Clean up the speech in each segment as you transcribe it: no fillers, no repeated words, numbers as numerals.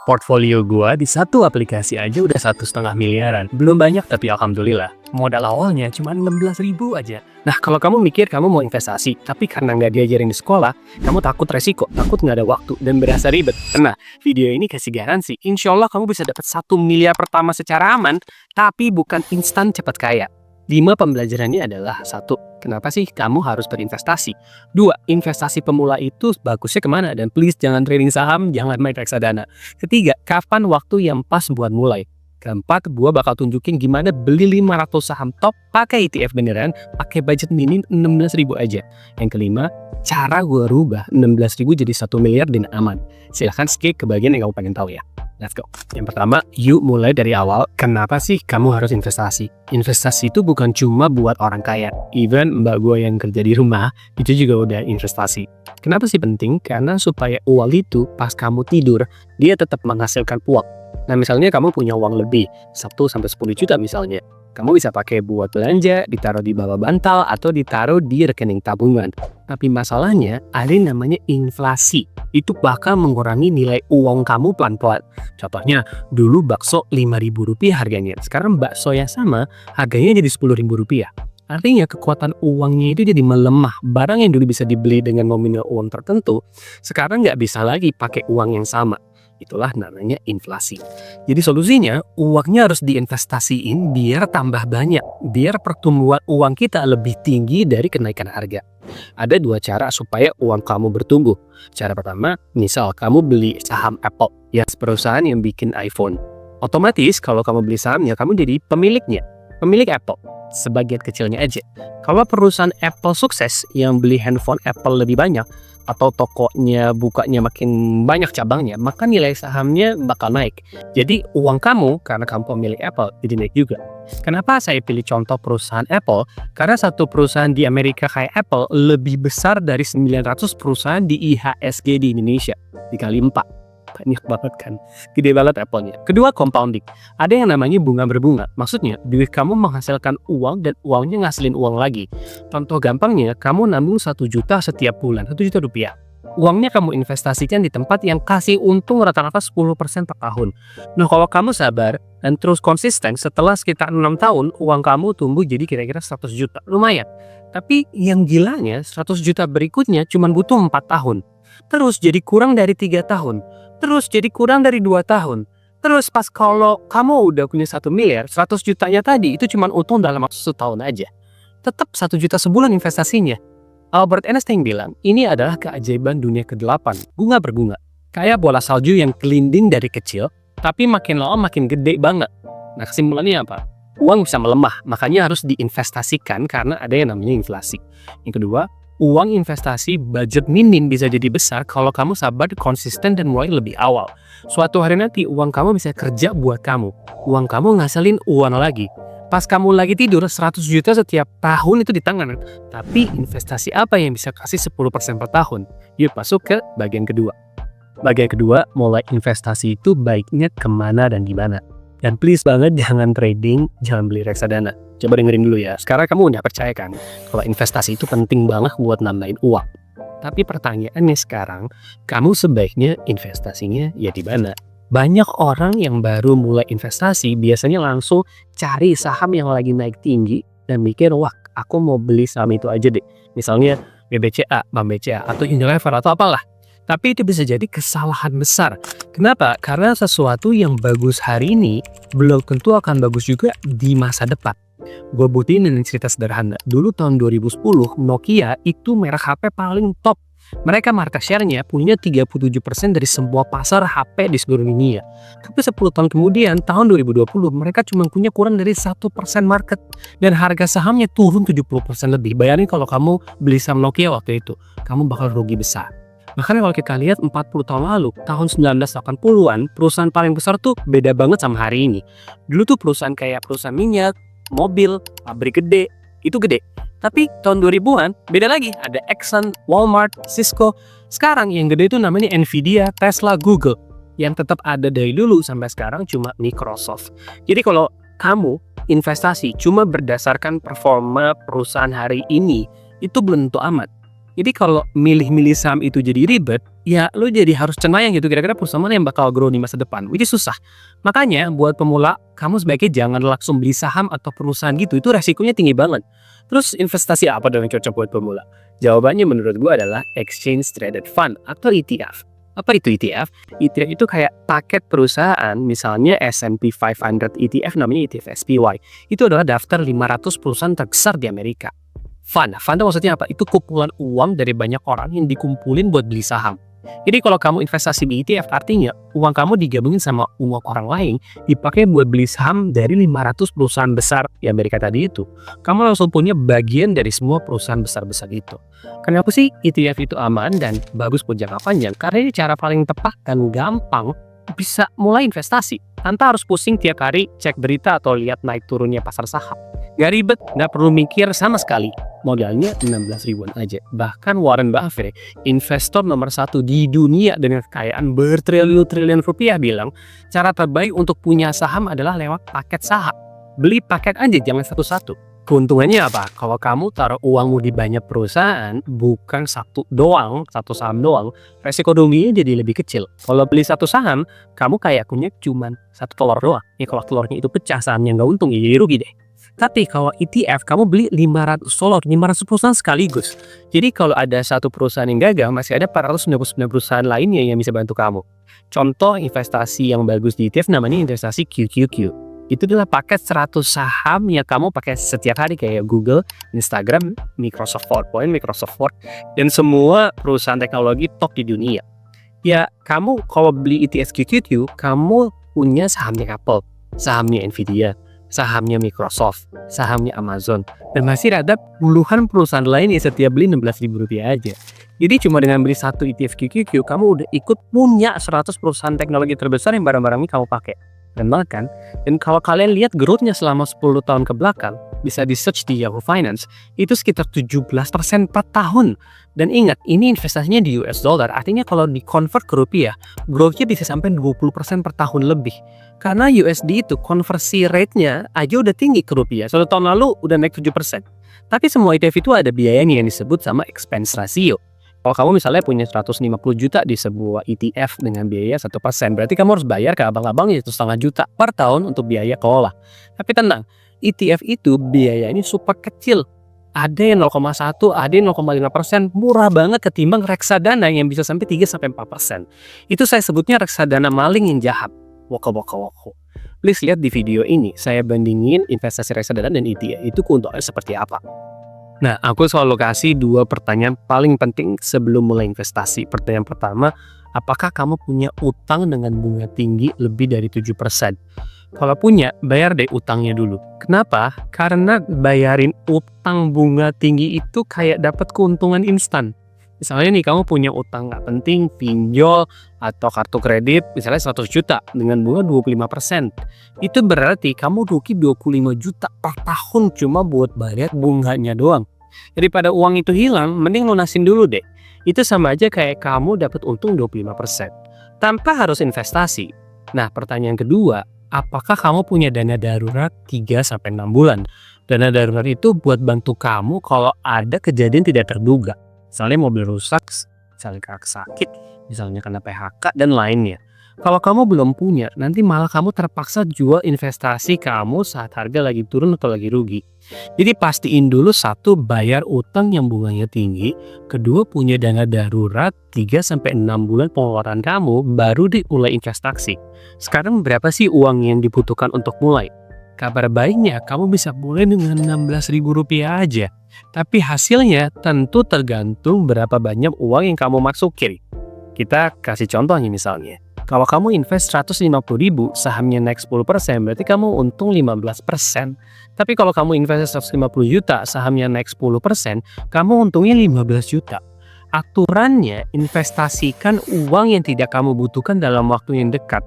Portfolio gua di satu aplikasi aja udah 1,5 miliaran. Belum banyak tapi alhamdulillah. Modal awalnya cuma 16.000 aja. Nah, kalau kamu mikir kamu mau investasi, tapi karena nggak diajarin di sekolah, kamu takut resiko, takut nggak ada waktu, dan berasa ribet. Nah, video ini kasih garansi, insya Allah kamu bisa dapat 1 miliar pertama secara aman, tapi bukan instan cepat kaya. 5 pembelajarannya adalah: 1. Kenapa sih kamu harus berinvestasi? 2. Investasi pemula itu bagusnya kemana? Dan please jangan trading saham, jangan main reksadana. 3. Kapan waktu yang pas buat mulai? Keempat, gua bakal tunjukin gimana beli 500 saham top pakai ETF beneran, pakai budget minim 16.000 aja. Yang kelima, cara gua rubah 16.000 jadi 1 miliar dan aman. Silahkan skip ke bagian yang kamu pengen tahu ya. Let's go. Yang pertama, yuk mulai dari awal. Kenapa sih kamu harus investasi? Investasi itu bukan cuma buat orang kaya. Even mbak gue yang kerja di rumah, itu juga udah investasi. Kenapa sih penting? Karena supaya uang itu pas kamu tidur, dia tetap menghasilkan uang. Nah, misalnya kamu punya uang lebih, 1-10 juta misalnya. Kamu bisa pakai buat belanja, ditaruh di bawah bantal, atau ditaruh di rekening tabungan. Tapi masalahnya, ada yang namanya inflasi. Itu bakal mengurangi nilai uang kamu pelan-pelan. Contohnya, dulu bakso Rp5.000 harganya. Sekarang bakso yang sama, harganya jadi Rp10.000. Artinya kekuatan uangnya itu jadi melemah. Barang yang dulu bisa dibeli dengan nominal uang tertentu, sekarang nggak bisa lagi pakai uang yang sama. Itulah namanya inflasi. Jadi solusinya, uangnya harus diinvestasiin biar tambah banyak. Biar pertumbuhan uang kita lebih tinggi dari kenaikan harga. Ada 2 cara supaya uang kamu bertumbuh. Cara pertama, misal kamu beli saham Apple, ya perusahaan yang bikin iPhone. Otomatis kalau kamu beli sahamnya, kamu jadi pemiliknya. Pemilik Apple. Sebagian kecilnya aja. Kalau perusahaan Apple sukses yang beli handphone Apple lebih banyak, atau tokonya bukanya makin banyak cabangnya, maka nilai sahamnya bakal naik. Jadi uang kamu, karena kamu pemilik Apple, jadi naik juga. Kenapa saya pilih contoh perusahaan Apple? Karena satu perusahaan di Amerika kayak Apple lebih besar dari 900 perusahaan di IHSG di Indonesia. Dikali 4. Banyak banget kan. Gede banget Apple-nya. Kedua, compounding. Ada yang namanya bunga berbunga. Maksudnya, duit kamu menghasilkan uang dan uangnya ngasilin uang lagi. Contoh gampangnya, kamu nabung 1 juta setiap bulan, 1 juta rupiah. Uangnya kamu investasikan di tempat yang kasih untung rata-rata 10% per tahun. Nah, kalau kamu sabar dan terus konsisten, setelah sekitar 6 tahun, uang kamu tumbuh jadi kira-kira 100 juta. Lumayan. Tapi yang gilanya, 100 juta berikutnya cuma butuh 4 tahun. Terus jadi kurang dari 3 tahun. Terus jadi kurang dari 2 tahun. Terus pas kalau kamu udah punya 1 miliar, 100 jutanya tadi itu cuma untung dalam waktu 1 tahun aja. Tetap 1 juta sebulan investasinya. Albert Einstein bilang, ini adalah keajaiban dunia ke-8, bunga berbunga. Kayak bola salju yang kelinding dari kecil, tapi makin lama makin gede banget. Nah, kesimpulannya apa? Uang bisa melemah, makanya harus diinvestasikan karena ada yang namanya inflasi. Yang kedua, uang investasi budget minim bisa jadi besar kalau kamu sabar, konsisten, dan mulai lebih awal. Suatu hari nanti uang kamu bisa kerja buat kamu. Uang kamu ngasilin uang lagi. Pas kamu lagi tidur, 100 juta setiap tahun itu di tangan. Tapi investasi apa yang bisa kasih 10% per tahun? Yuk masuk ke bagian kedua. Bagian kedua, mulai investasi itu baiknya kemana dan gimana. Dan please banget jangan trading, jangan beli reksadana. Coba dengerin dulu ya. Sekarang kamu udah percaya kan kalau investasi itu penting banget buat nambahin uang. Tapi pertanyaannya sekarang, kamu sebaiknya investasinya ya di mana? Banyak orang yang baru mulai investasi biasanya langsung cari saham yang lagi naik tinggi dan mikir, wah aku mau beli saham itu aja deh. Misalnya BBCA, Bank BCA, atau Unilever atau apalah. Tapi itu bisa jadi kesalahan besar. Kenapa? Karena sesuatu yang bagus hari ini belum tentu akan bagus juga di masa depan. Gue buktiin dengan cerita sederhana. Dulu tahun 2010, Nokia itu merek HP paling top. Mereka market share-nya punya 37% dari semua pasar HP di seluruh dunia. Tapi 10 tahun kemudian, tahun 2020, mereka cuma punya kurang dari 1% market. Dan harga sahamnya turun 70% lebih. Bayangin kalau kamu beli saham Nokia waktu itu, kamu bakal rugi besar. Makanya kalau kita lihat 40 tahun lalu, tahun 1980-an, perusahaan paling besar tuh beda banget sama hari ini. Dulu tuh perusahaan kayak perusahaan minyak, mobil, pabrik gede, itu gede. Tapi tahun 2000-an, beda lagi. Ada Exxon, Walmart, Cisco. Sekarang yang gede itu namanya Nvidia, Tesla, Google. Yang tetap ada dari dulu sampai sekarang cuma Microsoft. Jadi kalau kamu investasi cuma berdasarkan performa perusahaan hari ini, itu belum tentu amat. Jadi kalau milih-milih saham itu jadi ribet, ya lo jadi harus cenayang gitu kira-kira perusahaan mana yang bakal grow di masa depan, which is susah. Makanya buat pemula, kamu sebaiknya jangan langsung beli saham atau perusahaan gitu, itu resikonya tinggi banget. Terus investasi apa dong yang cocok buat pemula? Jawabannya menurut gue adalah Exchange Traded Fund atau ETF. Apa itu ETF? ETF itu kayak paket perusahaan, misalnya S&P 500 ETF namanya ETF SPY. Itu adalah daftar 500 perusahaan terbesar di Amerika. Fund itu maksudnya apa? Itu kumpulan uang dari banyak orang yang dikumpulin buat beli saham. Jadi kalau kamu investasi di ETF, artinya uang kamu digabungin sama uang orang lain, dipakai buat beli saham dari 500 perusahaan besar di Amerika tadi itu. Kamu langsung punya bagian dari semua perusahaan besar-besar itu. Kenapa sih ETF itu aman dan bagus buat jangka panjang? Karena ini cara paling tepat dan gampang bisa mulai investasi tanpa harus pusing tiap hari cek berita atau lihat naik turunnya pasar saham. Gak ribet, gak perlu mikir sama sekali. Modalnya 16 ribuan aja. Bahkan Warren Buffett, investor nomor 1 di dunia dengan kekayaan bertriliun-triliun rupiah, bilang cara terbaik untuk punya saham adalah lewat paket saham. Beli paket aja, jangan satu-satu. Keuntungannya apa? Kalau kamu taruh uangmu di banyak perusahaan, bukan satu saham doang, resiko ruginya jadi lebih kecil. Kalau beli satu saham, kamu kayak punya cuman satu telur doang. Ya kalau telurnya itu pecah, sahamnya nggak untung, ya jadi rugi deh. Tapi kalau ETF, kamu beli 500 perusahaan sekaligus. Jadi kalau ada satu perusahaan yang gagal, masih ada 499 perusahaan lainnya yang bisa bantu kamu. Contoh investasi yang bagus di ETF namanya investasi QQQ. Itu adalah paket 100 saham yang kamu pakai setiap hari kayak Google, Instagram, Microsoft PowerPoint, Microsoft Word, dan semua perusahaan teknologi top di dunia. Ya, kamu kalau beli ETF QQQ, kamu punya sahamnya Apple, sahamnya Nvidia, sahamnya Microsoft, sahamnya Amazon, dan masih ada puluhan perusahaan lain yang setiap beli Rp16.000 aja. Jadi cuma dengan beli satu ETF QQQ, kamu udah ikut punya 100 perusahaan teknologi terbesar yang barang-barangnya kamu pakai. Dan bahkan, dan kalau kalian lihat growth-nya selama 10 tahun ke belakang, bisa di search di Yahoo Finance, itu sekitar 17% per tahun. Dan ingat, ini investasinya di US dollar, artinya kalau di-convert ke rupiah, growth-nya bisa sampai 20% per tahun lebih. Karena USD itu konversi rate-nya aja udah tinggi ke rupiah. 1 tahun lalu udah naik 7%. Tapi semua ETF itu ada biayanya yang disebut sama expense ratio. Kalau kamu misalnya punya 150 juta di sebuah ETF dengan biaya 1%, berarti kamu harus bayar ke abang-abangnya 1,5 juta per tahun untuk biaya kelola. Tapi tenang, ETF itu biayanya super kecil. Ada yang 0,1, ada yang 0,5%, murah banget ketimbang reksadana yang bisa sampai 3-4%. Itu saya sebutnya reksadana maling yang jahat. Woko. Please lihat di video ini, saya bandingin investasi reksadana dan ETF itu keuntungannya seperti apa. Nah, aku selalu kasih 2 pertanyaan paling penting sebelum mulai investasi. Pertanyaan pertama, apakah kamu punya utang dengan bunga tinggi lebih dari 7%? Kalau punya, bayar deh utangnya dulu. Kenapa? Karena bayarin utang bunga tinggi itu kayak dapat keuntungan instan. Misalnya nih, kamu punya utang nggak penting, pinjol, atau kartu kredit, misalnya 100 juta dengan bunga 25%. Itu berarti kamu rugi 25 juta per tahun cuma buat bayar bunganya doang. Daripada uang itu hilang, mending lunasin dulu deh. Itu sama aja kayak kamu dapat untung 25%. Tanpa harus investasi. Nah, pertanyaan kedua, apakah kamu punya dana darurat 3-6 bulan? Dana darurat itu buat bantu kamu kalau ada kejadian tidak terduga. Misalnya mobil rusak, misalnya kakak sakit, misalnya kena PHK, dan lainnya. Kalau kamu belum punya, nanti malah kamu terpaksa jual investasi kamu saat harga lagi turun atau lagi rugi. Jadi pastiin dulu, 1, bayar utang yang bunganya tinggi, 2, punya dana darurat 3-6 bulan pengeluaran kamu, baru dimulai investasi. Sekarang berapa sih uang yang dibutuhkan untuk mulai? Kabar baiknya, kamu bisa mulai dengan Rp16.000 aja. Tapi hasilnya tentu tergantung berapa banyak uang yang kamu masukin. Kita kasih contohnya misalnya. Kalau kamu invest 150.000, sahamnya naik 10%, berarti kamu untung 15%. Tapi kalau kamu invest 150 juta, sahamnya naik 10%, kamu untungnya 15 juta. Aturannya, investasikan uang yang tidak kamu butuhkan dalam waktu yang dekat.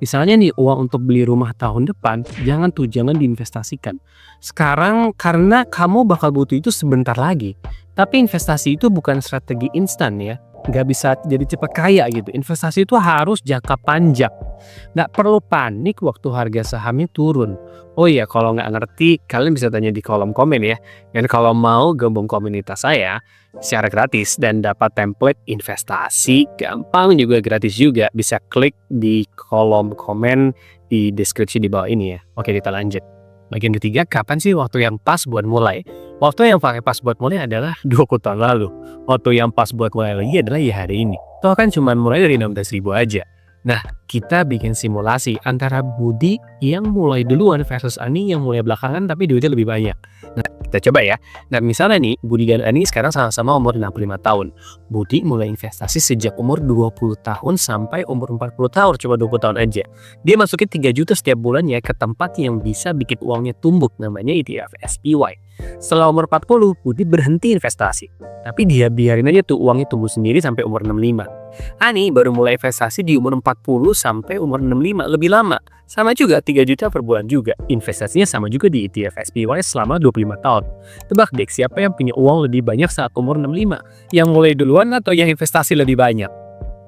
Misalnya nih, uang untuk beli rumah tahun depan, jangan diinvestasikan sekarang karena kamu bakal butuh itu sebentar lagi. Tapi investasi itu bukan strategi instan ya, nggak bisa jadi cepat kaya gitu. Investasi itu harus jangka panjang. Nggak perlu panik waktu harga sahamnya turun. Oh iya, kalau nggak ngerti, kalian bisa tanya di kolom komen ya. Dan kalau mau gabung komunitas saya, secara gratis dan dapat template investasi gampang juga gratis juga. Bisa klik di kolom komen di deskripsi di bawah ini ya. Oke, kita lanjut. Bagian ketiga, kapan sih waktu yang pas buat mulai? Waktu yang paling pas buat mulai adalah 20 tahun lalu. Waktu yang pas buat mulai lagi adalah ya hari ini. Toh kan cuma mulai dari 16.000 aja. Nah, kita bikin simulasi antara Budi yang mulai duluan versus Ani yang mulai belakangan tapi duitnya lebih banyak. Nah, kita coba ya. Nah, misalnya nih, Budi dan Ani sekarang sama-sama umur 65 tahun. Budi mulai investasi sejak umur 20 tahun sampai umur 40 tahun, coba 20 tahun aja. Dia masukin 3 juta setiap bulannya ke tempat yang bisa bikin uangnya tumbuh, namanya ETF SPY. Setelah umur 40, Budi berhenti investasi. Tapi dia biarin aja tuh uangnya tumbuh sendiri sampai umur 65. Ani baru mulai investasi di umur 40 sampai umur 65, lebih lama. Sama juga 3 juta per bulan juga. Investasinya sama juga di ETF SPY selama 25 tahun. Tebak deh siapa yang punya uang lebih banyak saat umur 65? Yang mulai duluan atau yang investasi lebih banyak?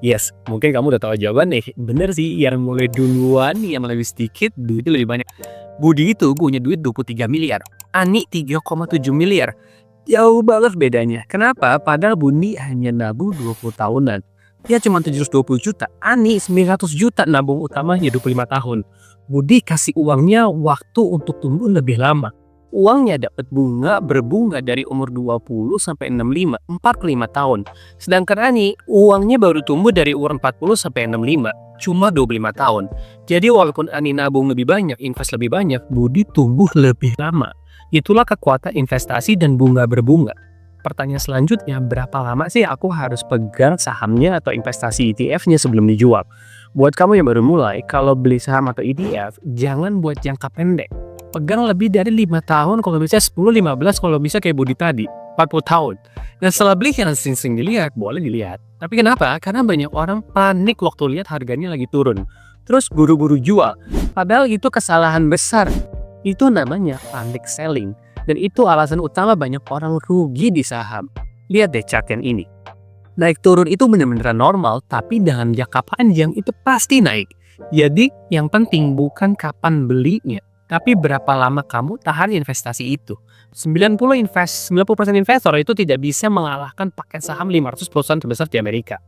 Yes, mungkin kamu udah tahu jawaban nih. Bener sih, yang mulai duluan yang lebih sedikit duitnya lebih banyak. Budi itu punya duit 23 miliar. Ani 3,7 miliar. Jauh banget bedanya. Kenapa? Padahal Budi hanya nabung 20 tahunan. Dia cuma 720 juta. Ani 900 juta nabung utamanya 25 tahun. Budi kasih uangnya waktu untuk tumbuh lebih lama. Uangnya dapat berbunga dari umur 20 sampai 65, 45 tahun. Sedangkan Ani, uangnya baru tumbuh dari umur 40 sampai 65, cuma 25 tahun. Jadi walaupun Ani nabung lebih banyak, invest lebih banyak, Budi tumbuh lebih lama. Itulah kekuatan investasi dan bunga berbunga. Pertanyaan selanjutnya, berapa lama sih aku harus pegang sahamnya atau investasi ETF-nya sebelum dijual? Buat kamu yang baru mulai, kalau beli saham atau ETF, jangan buat jangka pendek. Pegang lebih dari 5 tahun, kalau bisa 10-15, kalau bisa kayak Budi tadi, 40 tahun. Dan setelah beli yang sering-sering dilihat, boleh dilihat. Tapi kenapa? Karena banyak orang panik waktu lihat harganya lagi turun. Terus buru-buru jual. Padahal itu kesalahan besar. Itu namanya panic selling. Dan itu alasan utama banyak orang rugi di saham. Lihat deh chart yang ini. Naik turun itu benar-benar normal, tapi dalam jangka panjang itu pasti naik. Jadi yang penting bukan kapan belinya, tapi berapa lama kamu tahan investasi itu. 90% investor itu tidak bisa mengalahkan paket saham 500 perusahaan terbesar di Amerika.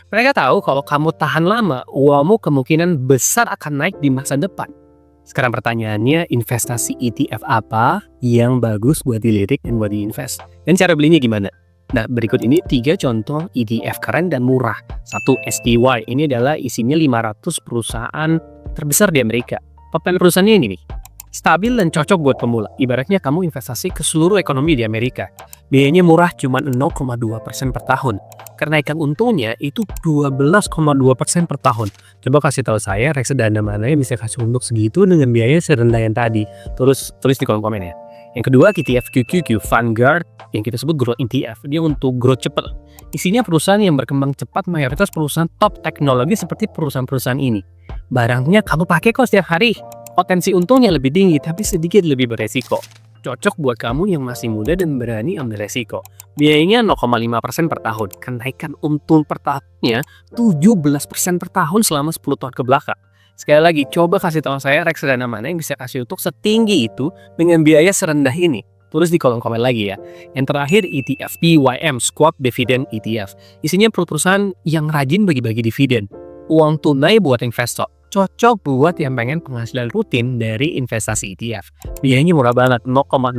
Mereka tahu kalau kamu tahan lama, uangmu kemungkinan besar akan naik di masa depan. Sekarang pertanyaannya, investasi ETF apa yang bagus buat dilirik dan buat diinvest? Dan cara belinya gimana? Nah, berikut ini 3 contoh ETF keren dan murah. 1. SPY, ini adalah isinya 500 perusahaan terbesar di Amerika. Top 10 perusahaannya ini nih. Stabil dan cocok buat pemula. Ibaratnya kamu investasi ke seluruh ekonomi di Amerika. Biayanya murah cuma 0,2% per tahun. Kenaikan untungnya itu 12,2% per tahun. Coba kasih tahu saya reksadana mana yang bisa kasih untung segitu dengan biaya serendah yang tadi. Tulis di kolom komen ya. Yang kedua, ETF QQQ Vanguard yang kita sebut growth ETF. Dia untuk growth cepat. Isinya perusahaan yang berkembang cepat, mayoritas perusahaan top teknologi seperti perusahaan-perusahaan ini. Barangnya kamu pakai kok setiap hari. Potensi untungnya lebih tinggi tapi sedikit lebih beresiko. Cocok buat kamu yang masih muda dan berani ambil resiko. Biayanya 0,5% per tahun. Kenaikan untung per tahunnya 17% per tahun selama 10 tahun ke belakang. Sekali lagi, coba kasih tahu saya reksadana mana yang bisa kasih untung setinggi itu dengan biaya serendah ini. Tulis di kolom komen lagi ya. Yang terakhir, ETF PYM Squawk Dividend ETF. Isinya perusahaan yang rajin bagi-bagi dividen. Uang tunai buat investor. Cocok buat yang pengen penghasilan rutin dari investasi ETF. Biayanya murah banget, 0,06%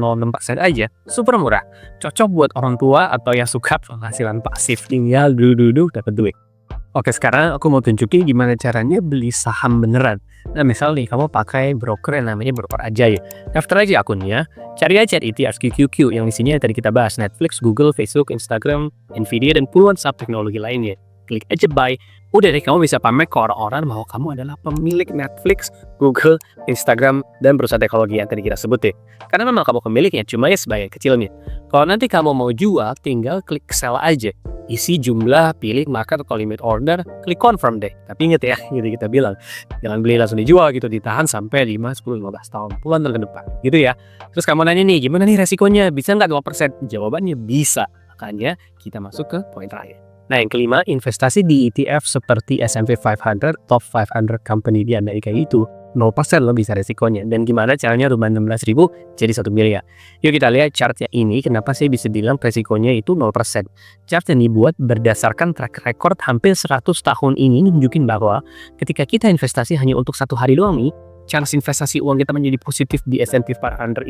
aja. Super murah. Cocok buat orang tua atau yang suka penghasilan pasif. Tinggal duduk-duduk dapat duit. Oke, sekarang aku mau tunjukin gimana caranya beli saham beneran. Nah, misal nih, kamu pakai broker yang namanya Broker Ajay. Daftar aja akunnya, cari aja ETF QQQ yang isinya tadi kita bahas. Netflix, Google, Facebook, Instagram, Nvidia, dan puluhan saham teknologi lainnya. Klik aja buy. Udah deh, kamu bisa pamer ke orang-orang bahwa kamu adalah pemilik Netflix, Google, Instagram, dan perusahaan teknologi yang tadi kita sebut deh. Karena memang kamu pemiliknya, cuma ya sebagian kecilnya. Kalau nanti kamu mau jual, tinggal klik sell aja. Isi jumlah, pilih market atau limit order, klik confirm deh. Tapi inget ya, gitu kita bilang. Jangan beli langsung dijual gitu, ditahan sampai 5, 10, 15 tahun. Puluhan tahun ke depan. Gitu ya. Terus kamu nanya nih, gimana nih resikonya? Bisa nggak 2%? Jawabannya bisa. Makanya kita masuk ke poin terakhir. Nah, yang kelima, investasi di ETF seperti S&P 500, top 500 company di Amerika itu 0% loh bisa resikonya. Dan gimana caranya rubah 16.000 jadi 1 miliar? Yuk kita lihat chartnya ini, kenapa saya bisa bilang resikonya itu 0%. Chart yang dibuat berdasarkan track record hampir 100 tahun ini nunjukin bahwa ketika kita investasi hanya untuk 1 hari doang nih, chance investasi uang kita menjadi positif di S&P 500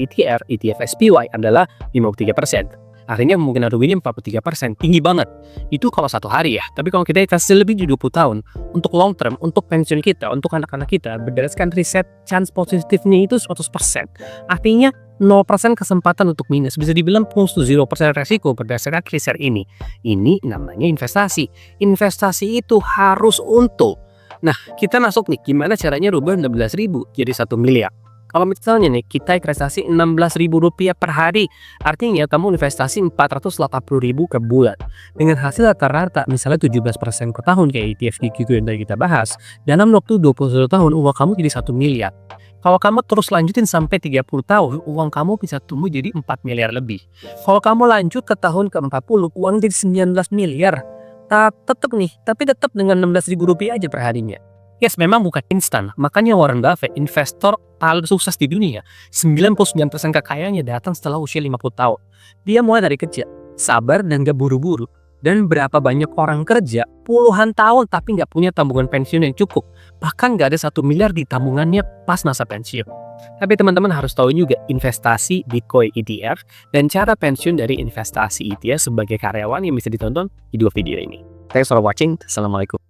ETF SPY adalah 53%. Artinya kemungkinan ruginya 43%, tinggi banget. Itu kalau 1 hari ya. Tapi kalau kita investasi lebih dari 20 tahun, untuk long term, untuk pensiun kita, untuk anak-anak kita, berdasarkan riset, chance positifnya itu 100%. Artinya 0% kesempatan untuk minus. Bisa dibilang close to 0% resiko berdasarkan riset ini. Ini namanya investasi. Investasi itu harus untung. Nah, kita masuk nih, gimana caranya rubah 16.000 jadi 1 miliar? Kalau misalnya nih, kita investasi Rp16.000 per hari, artinya kamu investasi Rp480.000 ke bulan. Dengan hasil rata-rata, misalnya 17% per tahun kayak ETF GQQ yang tadi kita bahas, dalam waktu 21 tahun, uang kamu jadi 1 miliar. Kalau kamu terus lanjutin sampai 30 tahun, uang kamu bisa tumbuh jadi 4 miliar lebih. Kalau kamu lanjut ke tahun ke-40, uang jadi 19 miliar. Tetap nih, tapi tetap dengan Rp16.000 aja per harinya. Yes, memang bukan instan. Makanya Warren Buffett, investor paling sukses di dunia, 99% kekayaannya datang setelah usia 50 tahun. Dia mulai dari kecil, sabar dan gak buru-buru. Dan berapa banyak orang kerja puluhan tahun tapi nggak punya tabungan pensiun yang cukup. Bahkan nggak ada 1 miliar di tabungannya pas masa pensiun. Tapi teman-teman harus tahu juga investasi Bitcoin ETF dan cara pensiun dari investasi ETF sebagai karyawan yang bisa ditonton di 2 video ini. Thanks for watching. Assalamualaikum.